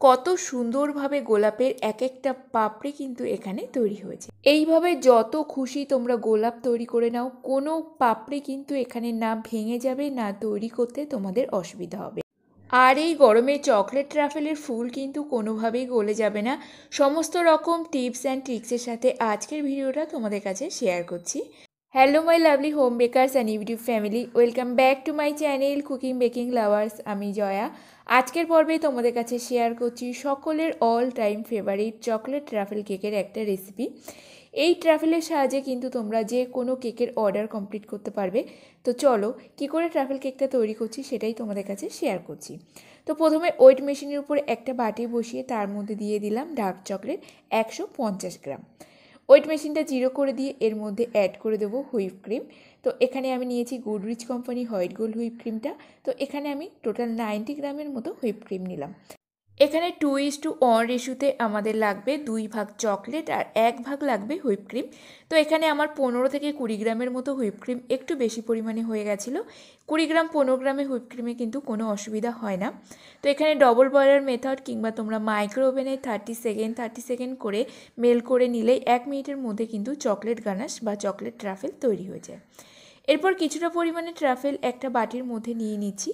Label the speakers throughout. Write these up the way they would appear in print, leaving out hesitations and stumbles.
Speaker 1: কত সুন্দরভাবে গোলাপের এক একটা পাপড়ি কিন্তু এখানে তৈরি হয়েছে। এইভাবে যত খুশি তোমরা গোলাপ তৈরি করে নাও, কোনো পাপড়ি কিন্তু এখানে না ভেঙে যাবে, না তৈরি করতে তোমাদের অসুবিধা হবে। আর এই গরমে চকলেট ট্রাফেলের ফুল কিন্তু কোনোভাবেই গলে যাবে না। সমস্ত রকম টিপস অ্যান্ড ট্রিক্সের সাথে আজকের ভিডিওটা তোমাদের কাছে শেয়ার করছি। Hello my lovely home bakers and YouTube family, welcome back to my channel cooking baking lovers. আমি জয়া। আজকের পর্বে তোমাদের কাছে শেয়ার করছি সকলের all time favourite chocolate truffle কেকের একটা রেসিপি। এই ট্রাফেলের সাহায্যে কিন্তু তোমরা যে কোনো কেকের অর্ডার কমপ্লিট করতে পারবে। তো চলো কী করে ট্রাফেল কেকটা তৈরি করছি সেটাই তোমাদের কাছে শেয়ার করছি। তো প্রথমে ওয়েট মেশিনের উপরে একটা বাটি বসিয়ে তার মধ্যে দিয়ে দিলাম ডার্ক চকলেট 150 গ্রাম। ওয়েট মেশিনটা জিরো করে দিয়ে এর মধ্যে অ্যাড করে দেবো হুইপ ক্রিম। তো এখানে আমি নিয়েছি Goodrich company white gold whip ক্রিমটা। তো এখানে আমি টোটাল 90 গ্রামের মতো হুইপ ক্রিম নিলাম। এখানে 2:1 রেশিওতে আমাদের লাগবে 2 ভাগ চকলেট আর 1 ভাগ লাগবে হুইপ ক্রিম। তো এখানে আমার 15 থেকে 20 গ্রামের মতো হুইপ ক্রিম একটু বেশি পরিমাণে হয়ে গেছিলো। 20 গ্রাম 15 গ্রামে হুইপ ক্রিমে কিন্তু কোনো অসুবিধা হয় না। তো এখানে ডবল বয়লার মেথড কিংবা তোমরা মাইক্রো ওভেনে 30 সেকেন্ড করে মেল করে নিলেই 1 মিনিটের মধ্যে কিন্তু চকলেট গানাশ বা চকলেট ট্রাফেল তৈরি হয়ে যায়। এরপর কিছুটা পরিমাণে ট্রাফেল একটা বাটির মধ্যে নিয়ে নিচ্ছি।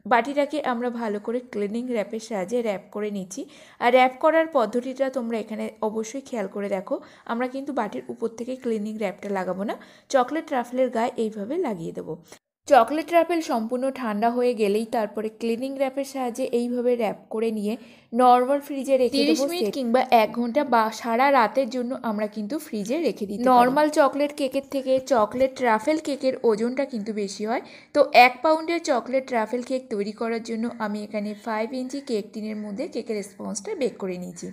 Speaker 1: বাটিটাকে আমরা ভালো করে ক্লিনিং র্যাপের সাহায্যে র্যাপ করে নিচ্ছি। আর র্যাপ করার পদ্ধতিটা তোমরা এখানে অবশ্যই খেয়াল করে দেখো। আমরা কিন্তু বাটির উপর থেকে ক্লিনিং র্যাপটা লাগাবো না, চকলেট ট্রাফেলের গায়ে এইভাবে লাগিয়ে দেবো। চকলেট ট্রাফেল সম্পূর্ণ ঠান্ডা হয়ে গেলেই তারপরে ক্লিনিং র্যাপের সাহায্যে এইভাবে র্যাপ করে নিয়ে নর্মাল ফ্রিজে রেখে 30 মিনিট কিংবা 1 ঘন্টা বা সারা রাতের জন্য আমরা কিন্তু ফ্রিজে রেখে দিই। নর্মাল চকলেট কেকের থেকে চকলেট ট্রাফেল কেকের ওজনটা কিন্তু বেশি হয়। তো 1 পাউন্ডের চকলেট ট্রাফেল কেক তৈরি করার জন্য আমি এখানে 5 ইঞ্চি কেক টিনের মধ্যে কেকের স্পঞ্জটা বেক করে নিয়েছি।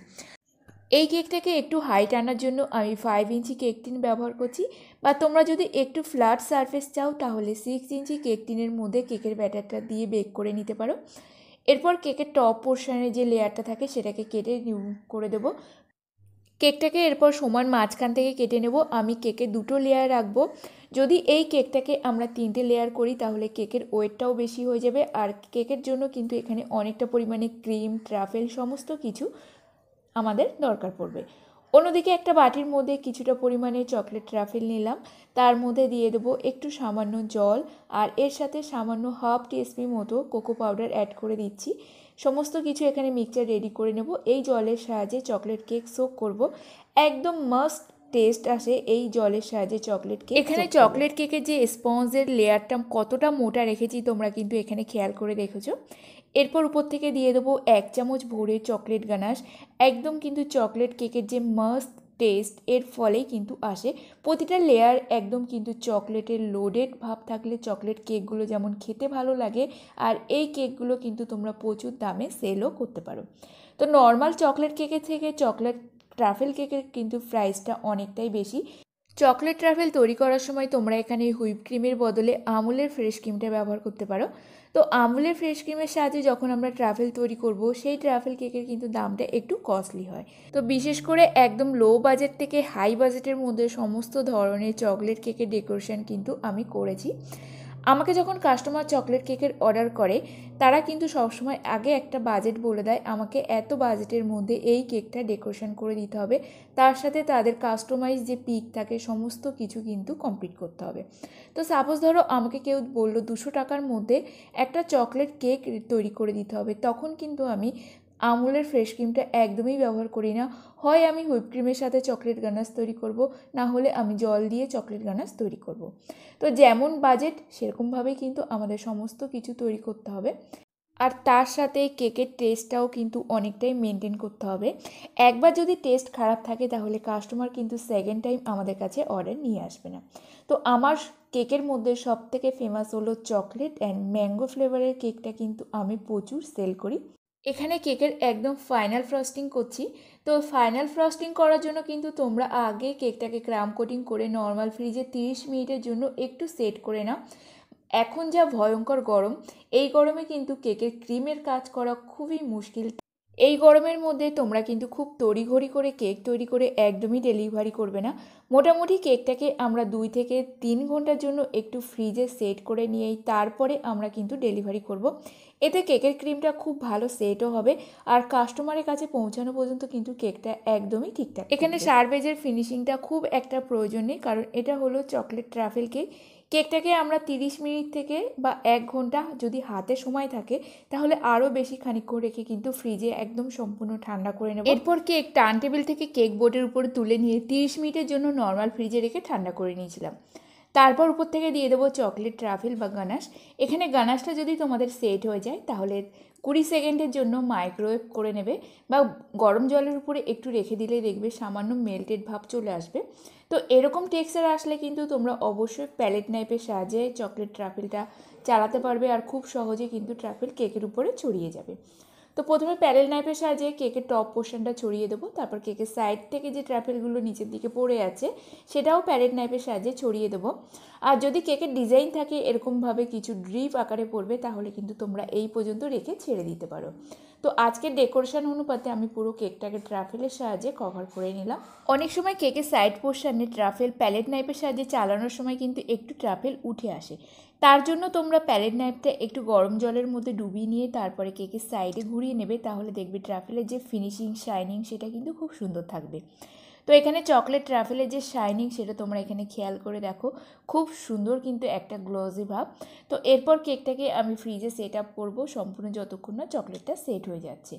Speaker 1: এই কেকটাকে একটু হাইট আনার জন্য আমি 5 ইঞ্চি কেক টিন ব্যবহার করছি, বা তোমরা যদি একটু ফ্ল্যাট সারফেস চাও তাহলে 6 ইঞ্চি কেক টিনের মধ্যে কেকের ব্যাটারটা দিয়ে বেক করে নিতে পারো। এরপর কেকের টপ পোর্শনের যে লেয়ারটা থাকে সেটাকে কেটে রিমুভ করে দেবো। কেকটাকে এরপর সমান মাঝখান থেকে কেটে নেব। আমি কেকে 2টো লেয়ার রাখবো। যদি এই কেকটাকে আমরা 3টে লেয়ার করি তাহলে কেকের ওয়েটটাও বেশি হয়ে যাবে, আর কেকের জন্য কিন্তু এখানে অনেকটা পরিমাণে ক্রিম ট্রাফেল সমস্ত কিছু আমাদের দরকার পড়বে। অন্যদিকে একটা বাটির মধ্যে কিছুটা পরিমাণে চকলেট ট্রাফেল নিলাম, তার মধ্যে দিয়ে দেবো একটু সামান্য জল, আর এর সাথে সামান্য হাফ টিস্পুন মতো কোকো পাউডার অ্যাড করে দিচ্ছি। সমস্ত কিছু এখানে মিক্সচার রেডি করে নেব। এই জলের সাহায্যে চকলেট কেক সোক করব। একদম মাস্ট টেস্ট আসে এই জলের সাহায্যে চকলেট কেক। এখানে চকলেট কেকের যে স্পঞ্জের লেয়ারটা কতটা মোটা রেখেছি তোমরা কিন্তু এখানে খেয়াল করে দেখেছো। এরপর উপর থেকে দিয়ে দেবো 1 চামচ ভরে চকলেট গানাশ। একদম কিন্তু চকলেট কেকের যে মাস্ট টেস্ট এর ফলেই কিন্তু আসে। প্রতিটা লেয়ার একদম কিন্তু চকলেটের লোডেড ভাব থাকলে চকলেট কেকগুলো যেমন খেতে ভালো লাগে, আর এই কেকগুলো কিন্তু তোমরা প্রচুর দামে সেলও করতে পারো। তো নর্মাল চকলেট কেকের থেকে চকলেট ট্রাফেল কেকের কিন্তু প্রাইসটা অনেকটাই বেশি। চকলেট ট্রাফেল তৈরি করার সময় তোমরা এখানে হুইপ ক্রিমের বদলে আমুলের ফ্রেশ ক্রিমটা ব্যবহার করতে পারো। তো আমুলের ফ্রেশ ক্রিমের সাহায্যে যখন আমরা ট্রাফেল তৈরি করব সেই ট্রাফেল কেকের কিন্তু দামটা একটু কস্টলি হয়। তো বিশেষ করে একদম লো বাজেট থেকে হাই বাজেটের মধ্যে সমস্ত ধরনের চকলেট কেকের ডেকোরেশন কিন্তু আমি করেছি। আমাকে যখন কাস্টমার চকলেট কেকের অর্ডার করে তারা কিন্তু সবসময় আগে একটা বাজেট বলে দেয়, আমাকে এত বাজেটের মধ্যে এই কেকটা ডেকোরেশন করে দিতে হবে, তার সাথে তাদের কাস্টমাইজ যে পিক থাকে সমস্ত কিছু কিন্তু কমপ্লিট করতে হবে। তো সাপোজ ধরো আমাকে কেউ বললো 200 টাকার মধ্যে একটা চকলেট কেক তৈরি করে দিতে হবে, তখন কিন্তু আমি আমুলের ফ্রেশ ক্রিমটা একদমই ব্যবহার করি না। হয় আমি হুইপ ক্রিমের সাথে চকলেট গানাশ তৈরি করব, না হলে আমি জল দিয়ে চকলেট গানাশ তৈরি করব। তো যেমন বাজেট সেরকমভাবেই কিন্তু আমাদের সমস্ত কিছু তৈরি করতে হবে। আর তার সাথে কেকের টেস্টটাও কিন্তু অনেকটাই মেনটেন করতে হবে। একবার যদি টেস্ট খারাপ থাকে তাহলে কাস্টমার কিন্তু সেকেন্ড টাইম আমাদের কাছে অর্ডার নিয়ে আসবে না। তো আমার কেকের মধ্যে সবথেকে ফেমাস হলো চকলেট অ্যান্ড ম্যাঙ্গো ফ্লেভারের কেকটা কিন্তু আমি প্রচুর সেল করি। এখানে কেকের একদম ফাইনাল ফ্রস্টিং করছি। তো ফাইনাল ফ্রস্টিং করার জন্য কিন্তু তোমরা আগে কেকটাকে ক্রাম কোটিং করে নর্মাল ফ্রিজে 30 মিনিটের জন্য একটু সেট করে নাও। এখন যা ভয়ঙ্কর গরম, এই গরমে কিন্তু কেকের ক্রিমের কাজ করা খুবই মুশকিল। এই গরমের মধ্যে তোমরা কিন্তু খুব তড়িঘড়ি করে কেক তৈরি করে একদমই ডেলিভারি করবে না। মোটামুটি কেকটাকে আমরা 2 থেকে 3 ঘন্টার জন্য একটু ফ্রিজে সেট করে নিয়েই তারপরে আমরা কিন্তু ডেলিভারি করব। এতে কেকের ক্রিমটা খুব ভালো সেটও হবে আর কাস্টমারের কাছে পৌঁছানো পর্যন্ত কিন্তু কেকটা একদমই ঠিকঠাক। এখানে সারবেজের ফিনিশিংটা খুব একটা প্রয়োজন নেই, কারণ এটা হলো চকলেট ট্রাফেল কেক। কেকটাকে আমরা 30 মিনিট থেকে বা 1 ঘন্টা যদি হাতে সময় থাকে তাহলে আরও বেশি খানিকক্ষণ রেখে কিন্তু ফ্রিজে একদম সম্পূর্ণ ঠান্ডা করে নেব। এরপর কেক টার্ন টেবিল থেকে কেক বোর্ডের উপরে তুলে নিয়ে 30 মিনিটের জন্য নর্মাল ফ্রিজে রেখে ঠান্ডা করে নিয়েছিলাম। তারপর উপর থেকে দিয়ে দেবো চকলেট ট্রাফেল বা গানাশ। এখানে গানাশটা যদি তোমাদের সেট হয়ে যায় তাহলে 20 সেকেন্ডের জন্য মাইক্রোওয়েভ করে নেবে বা গরম জলের উপরে একটু রেখে দিলে দেখবে সামান্য মেল্টেড ভাব চলে আসবে। তো এরকম টেক্সচার আসলে কিন্তু তোমরা অবশ্যই প্যালেট নাইফের সাহায্যে চকলেট ট্রাফেলটা চালাতে পারবে আর খুব সহজে কিন্তু ট্রাফেল কেকের উপরে ছড়িয়ে যাবে। তো প্রথমে প্যারেল নাইফের সাহায্যে কেকের টপ পোর্শনটা ছড়িয়ে দেবো, তারপর কেকের সাইড থেকে যে ট্রাফেলগুলো নিচের দিকে পড়ে আছে সেটাও প্যারেল নাইফের সাহায্যে ছড়িয়ে দেবো। আর যদি কেকের ডিজাইন থাকে এরকমভাবে কিছু ড্রিপ আকারে পড়বে তাহলে কিন্তু তোমরা এই পর্যন্ত রেখে ছেড়ে দিতে পারো। তো আজকের ডেকোরেশন অনুপাতে আমি পুরো কেকটাকে ট্রাফেলের সাহায্যে কভার করে নিলাম। অনেক সময় কেকের সাইড পোর্শনে ট্রাফেল প্যালেট নাইফের সাহায্যে চালানোর সময় কিন্তু একটু ট্রাফেল উঠে আসে। তার জন্য তোমরা প্যালেট নাইফটা একটু গরম জলের মধ্যে ডুবিয়ে নিয়ে তারপরে কেকের সাইডে ঘুরিয়ে নেবে, তাহলে দেখবে ট্রাফেলের যে ফিনিশিং শাইনিং সেটা কিন্তু খুব সুন্দর থাকবে। তো এখানে চকলেট ট্রাফেলের যে শাইনিং সেটা তোমরা এখানে খেয়াল করে দেখো, খুব সুন্দর কিন্তু একটা গ্লসি ভাব। তো এরপর কেকটাকে আমি ফ্রিজে সেট আপ করবো সম্পূর্ণ যতক্ষণ না চকলেটটা সেট হয়ে যাচ্ছে।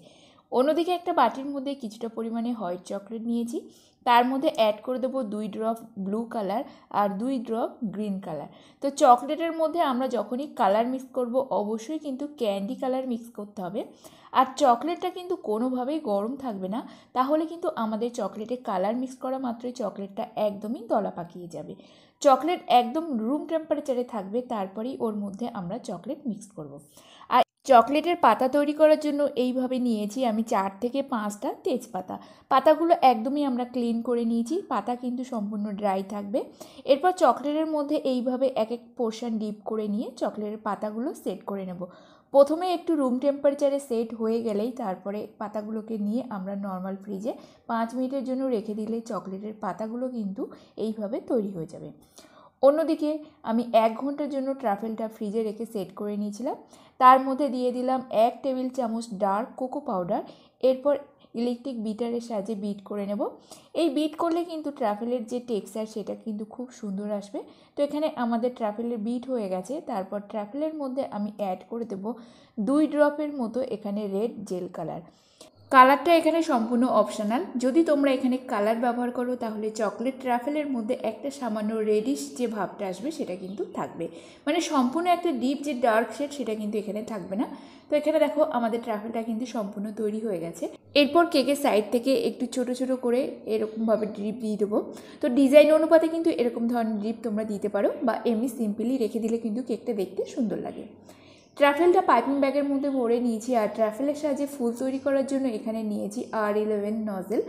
Speaker 1: অন্যদিকে একটা বাটির মধ্যে কিছুটা পরিমাণে হোয়াইট চকলেট নিয়েছি, তার মধ্যে অ্যাড করে দেবো 2 ড্রপ ব্লু কালার আর 2 ড্রপ গ্রিন কালার। তো চকলেটের মধ্যে আমরা যখনই কালার মিক্স করব অবশ্যই কিন্তু ক্যান্ডি কালার মিক্স করতে হবে। আর চকলেটটা কিন্তু কোনোভাবেই গরম থাকবে না, তাহলে কিন্তু আমাদের চকলেটে কালার মিক্স করা মাত্রই চকলেটটা একদমই দলা পাকিয়ে যাবে। চকলেট একদম রুম টেম্পারেচারে থাকবে, তারপরেই ওর মধ্যে আমরা চকলেট মিক্স করব। আর চকলেটের পাতা তৈরি করার জন্য এইভাবে নিয়েছি আমি 4 থেকে 5টা তেজপাতা। পাতাগুলো একদমই আমরা ক্লিন করে নিয়েছি, পাতা কিন্তু সম্পূর্ণ ড্রাই থাকবে। এরপর চকলেটের মধ্যে এইভাবে এক এক পোর্শন ডিপ করে নিয়ে চকলেটের পাতাগুলো সেট করে নেব। প্রথমে একটু রুম টেম্পারেচারে সেট হয়ে গেলেই তারপরে পাতাগুলোকে নিয়ে আমরা নর্মাল ফ্রিজে 5 মিনিটের জন্য রেখে দিলে চকলেটের পাতাগুলো কিন্তু এইভাবে তৈরি হয়ে যাবে। অন্যদিকে আমি 1 ঘন্টার জন্য ট্রাফেলটা ফ্রিজে রেখে সেট করে নিয়েছিলাম। তার মধ্যে দিয়ে দিলাম 1 টেবিল চামচ ডার্ক কোকো পাউডার। এরপর ইলেকট্রিক বিটারের সাহায্যে বিট করে নেব। এই বিট করলে কিন্তু ট্রাফেলের যে টেক্সচার সেটা কিন্তু খুব সুন্দর আসবে। তো এখানে আমাদের ট্রাফেলের বিট হয়ে গেছে। তারপর ট্রাফেলের মধ্যে আমি অ্যাড করে দেব 2 ড্রপের মতো এখানে রেড জেল কালার। কালারটা এখানে সম্পূর্ণ অপশনাল। যদি তোমরা এখানে কালার ব্যবহার করো তাহলে চকলেট ট্রাফেলের মধ্যে একটা সামান্য রেডিশ যে ভাবটা আসবে সেটা কিন্তু থাকবে, মানে সম্পূর্ণ একটা ডিপ যে ডার্ক শেড সেটা কিন্তু এখানে থাকবে না। তো এখানে দেখো আমাদের ট্রাফেলটা কিন্তু সম্পূর্ণ তৈরি হয়ে গেছে। এরপর কেকের সাইড থেকে একটু ছোট ছোট করে এরকমভাবে ড্রিপ দিয়ে দেবো। তো ডিজাইন অনুপাতে কিন্তু এরকম ধরনের ড্রিপ তোমরা দিতে পারো বা এমনি সিম্পলি রেখে দিলে কিন্তু কেকটা দেখতে সুন্দর লাগে। ট্রাফেলটা পাইপিং ব্যাগের মধ্যে ভরে নিয়েছি আর ট্রাফেলের সাহায্যে ফুল তৈরি করার জন্য এখানে নিয়েছি R11 নজেল।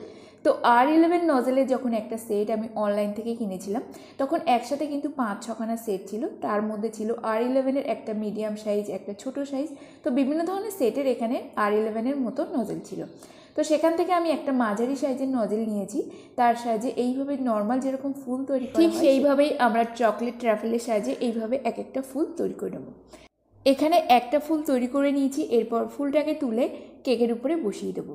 Speaker 1: তো R11 নজেলের যখন একটা সেট আমি অনলাইন থেকে কিনেছিলাম তখন একসাথে কিন্তু 5-6খানা সেট ছিল। তার মধ্যে ছিল R11-এর একটা মিডিয়াম সাইজ, একটা ছোট সাইজ। তো বিভিন্ন ধরনের সেটের এখানে R11-এর মতো নজেল ছিল। তো সেখান থেকে আমি একটা মাঝারি সাইজের নজেল নিয়েছি, তার সাহায্যে এইভাবে নর্মাল যেরকম ফুল তৈরি করা হয় ঠিক সেইভাবেই আমরা চকলেট ট্রাফেলের সাহায্যে এইভাবে এক একটা ফুল তৈরি করে নেব। এখানে একটা ফুল তৈরি করে নিয়েছি, এরপর ফুলটাকে তুলে কেকের উপরে বসিয়ে দেবো।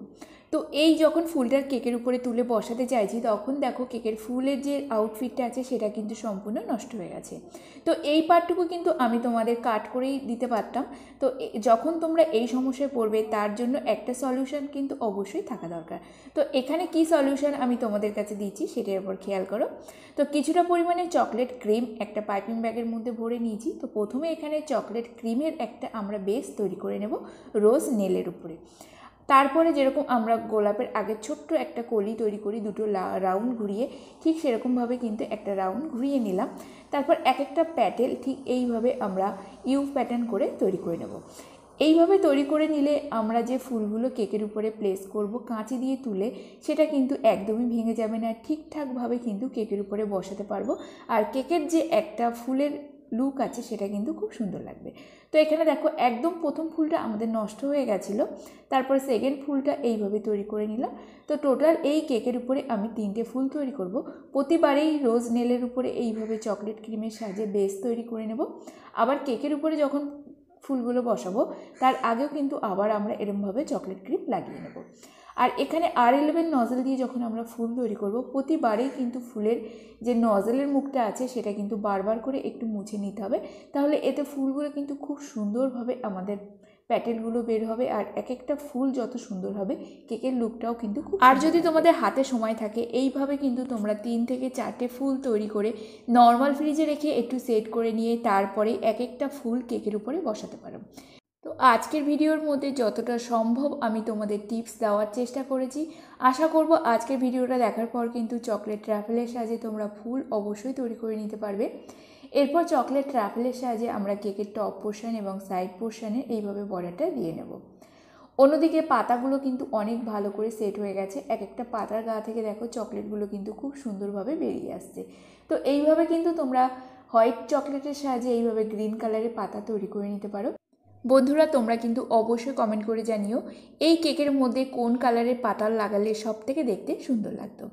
Speaker 1: তো এই যখন ফুলটার কেকের উপরে তুলে বসাতে চাইছি তখন দেখো কেকের ফুলের যে আউটফিটটা আছে সেটা কিন্তু সম্পূর্ণ নষ্ট হয়ে গেছে। তো এই পার্টটুকু কিন্তু আমি তোমাদের কাট করেই দিতে পারতাম। তো যখন তোমরা এই সমস্যায় পড়বে তার জন্য একটা সলিউশন কিন্তু অবশ্যই থাকা দরকার। তো এখানে কি সলিউশন আমি তোমাদের কাছে দিচ্ছি সেটার উপর খেয়াল করো। তো কিছুটা পরিমাণে চকলেট ক্রিম একটা পাইপিং ব্যাগের মধ্যে ভরে নিয়েছি। তো প্রথমে এখানে চকলেট ক্রিমের একটা আমরা বেস তৈরি করে নেব রোজ নেলের উপরে। তারপরে যেরকম আমরা গোলাপের আগে ছোট্ট একটা কলি তৈরি করি দুটো রাউন্ড ঘুরিয়ে, ঠিক সেরকমভাবে কিন্তু একটা রাউন্ড ঘুরিয়ে নিলাম। তারপর এক একটা প্যাটেল ঠিক এইভাবে আমরা ইউ প্যাটার্ন করে তৈরি করে নেব। এইভাবে তৈরি করে নিলে আমরা যে ফুলগুলো কেকের উপরে প্লেস করব কাঁচি দিয়ে তুলে সেটা কিন্তু একদমই ভেঙে যাবে না, ঠিকঠাকভাবে কিন্তু কেকের উপরে বসাতে পারবো। আর কেকের যে একটা ফুলের লুক আছে সেটা কিন্তু খুব সুন্দর লাগবে। তো এখানে দেখো একদম প্রথম ফুলটা আমাদের নষ্ট হয়ে গেছিলো, তারপরে সেকেন্ড ফুলটা এইভাবে তৈরি করে নিলাম। তো টোটাল এই কেকের উপরে আমি 3টে ফুল তৈরি করব। প্রতিবারেই রোজ নেলের উপরে এইভাবে চকলেট ক্রিমের সাহায্যে বেস তৈরি করে নেব। আবার কেকের উপরে যখন ফুলগুলো বসাবো তার আগেও কিন্তু আবার আমরা এরমভাবে চকলেট ক্রিম লাগিয়ে নেব। আর এখানে R11 নজল দিয়ে যখন আমরা ফুল তৈরি করব, প্রতিবারেই কিন্তু ফুলের যে নজলের মুখটা আছে সেটা কিন্তু বারবার করে একটু মুছে নিতে হবে, তাহলে এতে ফুলগুলো কিন্তু খুব সুন্দরভাবে আমাদের প্যাটেলগুলো বের হবে। আর এক একটা ফুল যত সুন্দর হবে কেকের লুকটাও কিন্তু খুব। আর যদি তোমাদের হাতে সময় থাকে এইভাবে কিন্তু তোমরা 3 থেকে 4টে ফুল তৈরি করে নর্মাল ফ্রিজে রেখে একটু সেট করে নিয়ে তারপরে এক একটা ফুল কেকের উপরে বসাতে পারো। তো আজকের ভিডিওর মধ্যে যতটা সম্ভব আমি তোমাদের টিপস দেওয়ার চেষ্টা করেছি। আশা করব আজকের ভিডিওটা দেখার পর কিন্তু চকলেট ট্রাফেলের সাহায্যে তোমরা ফুল অবশ্যই তৈরি করে নিতে পারবে। এরপর চকলেট ট্রাফেলের সাহায্যে আমরা কেকের টপ পোর্শন এবং সাইড পোর্শনে এইভাবে বর্ডারটা দিয়ে নেব। অন্যদিকে পাতাগুলো কিন্তু অনেক ভালো করে সেট হয়ে গেছে, এক একটা পাতার গা থেকে দেখো চকলেটগুলো কিন্তু খুব সুন্দরভাবে বেরিয়ে আসছে। তো এইভাবে কিন্তু তোমরা হোয়াইট চকলেটের সাহায্যে এইভাবে গ্রিন কালারের পাতা তৈরি করে নিতে পারো। বন্ধুরা তোমরা কিন্তু অবশ্যই কমেন্ট করে জানিও এই কেকের মধ্যে কোন কালারের পাতা লাগালে সব থেকে দেখতে সুন্দর লাগতো।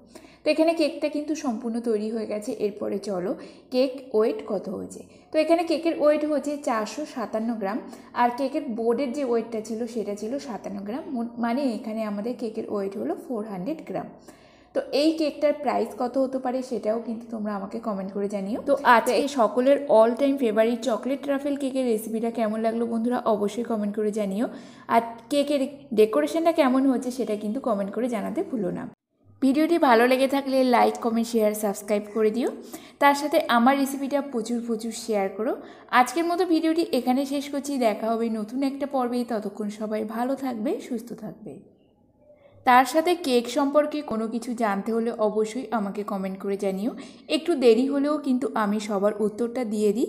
Speaker 1: তো এখানে কেকটা কিন্তু সম্পূর্ণ তৈরি হয়ে গেছে। এরপরে চলো কেক ওয়েট কত হয়েছে। তো এখানে কেকের ওয়েট হচ্ছে 457 গ্রাম, আর কেকের বোর্ডের যে ওয়েটটা ছিল সেটা ছিল 57 গ্রাম, মানে এখানে আমাদের কেকের ওয়েট হলো 400 গ্রাম। তো এই কেকটার প্রাইস কত হতে পারে সেটাও কিন্তু তোমরা আমাকে কমেন্ট করে জানিও। তো আজকে সকলের all time favourite chocolate truffle কেকের রেসিপিটা কেমন লাগলো বন্ধুরা অবশ্যই কমেন্ট করে জানিও। আর কেকের ডেকোরেশনটা কেমন হচ্ছে সেটা কিন্তু কমেন্ট করে জানাতে ভুলো না। ভিডিওটি ভালো লেগে থাকলে লাইক, কমেন্ট, শেয়ার, সাবস্ক্রাইব করে দিও। তার সাথে আমার রেসিপিটা প্রচুর শেয়ার করো। আজকের মতো ভিডিওটি এখানে শেষ করছি, দেখা হবে নতুন একটা পর্বে। ততক্ষণ সবাই ভালো থাকবে, সুস্থ থাকবে। তার সাথে কেক সম্পর্কে কোনো কিছু জানতে হলে অবশ্যই আমাকে কমেন্ট করে জানিও। একটু দেরি হলেও কিন্তু আমি সবার উত্তরটা দিয়ে দিই।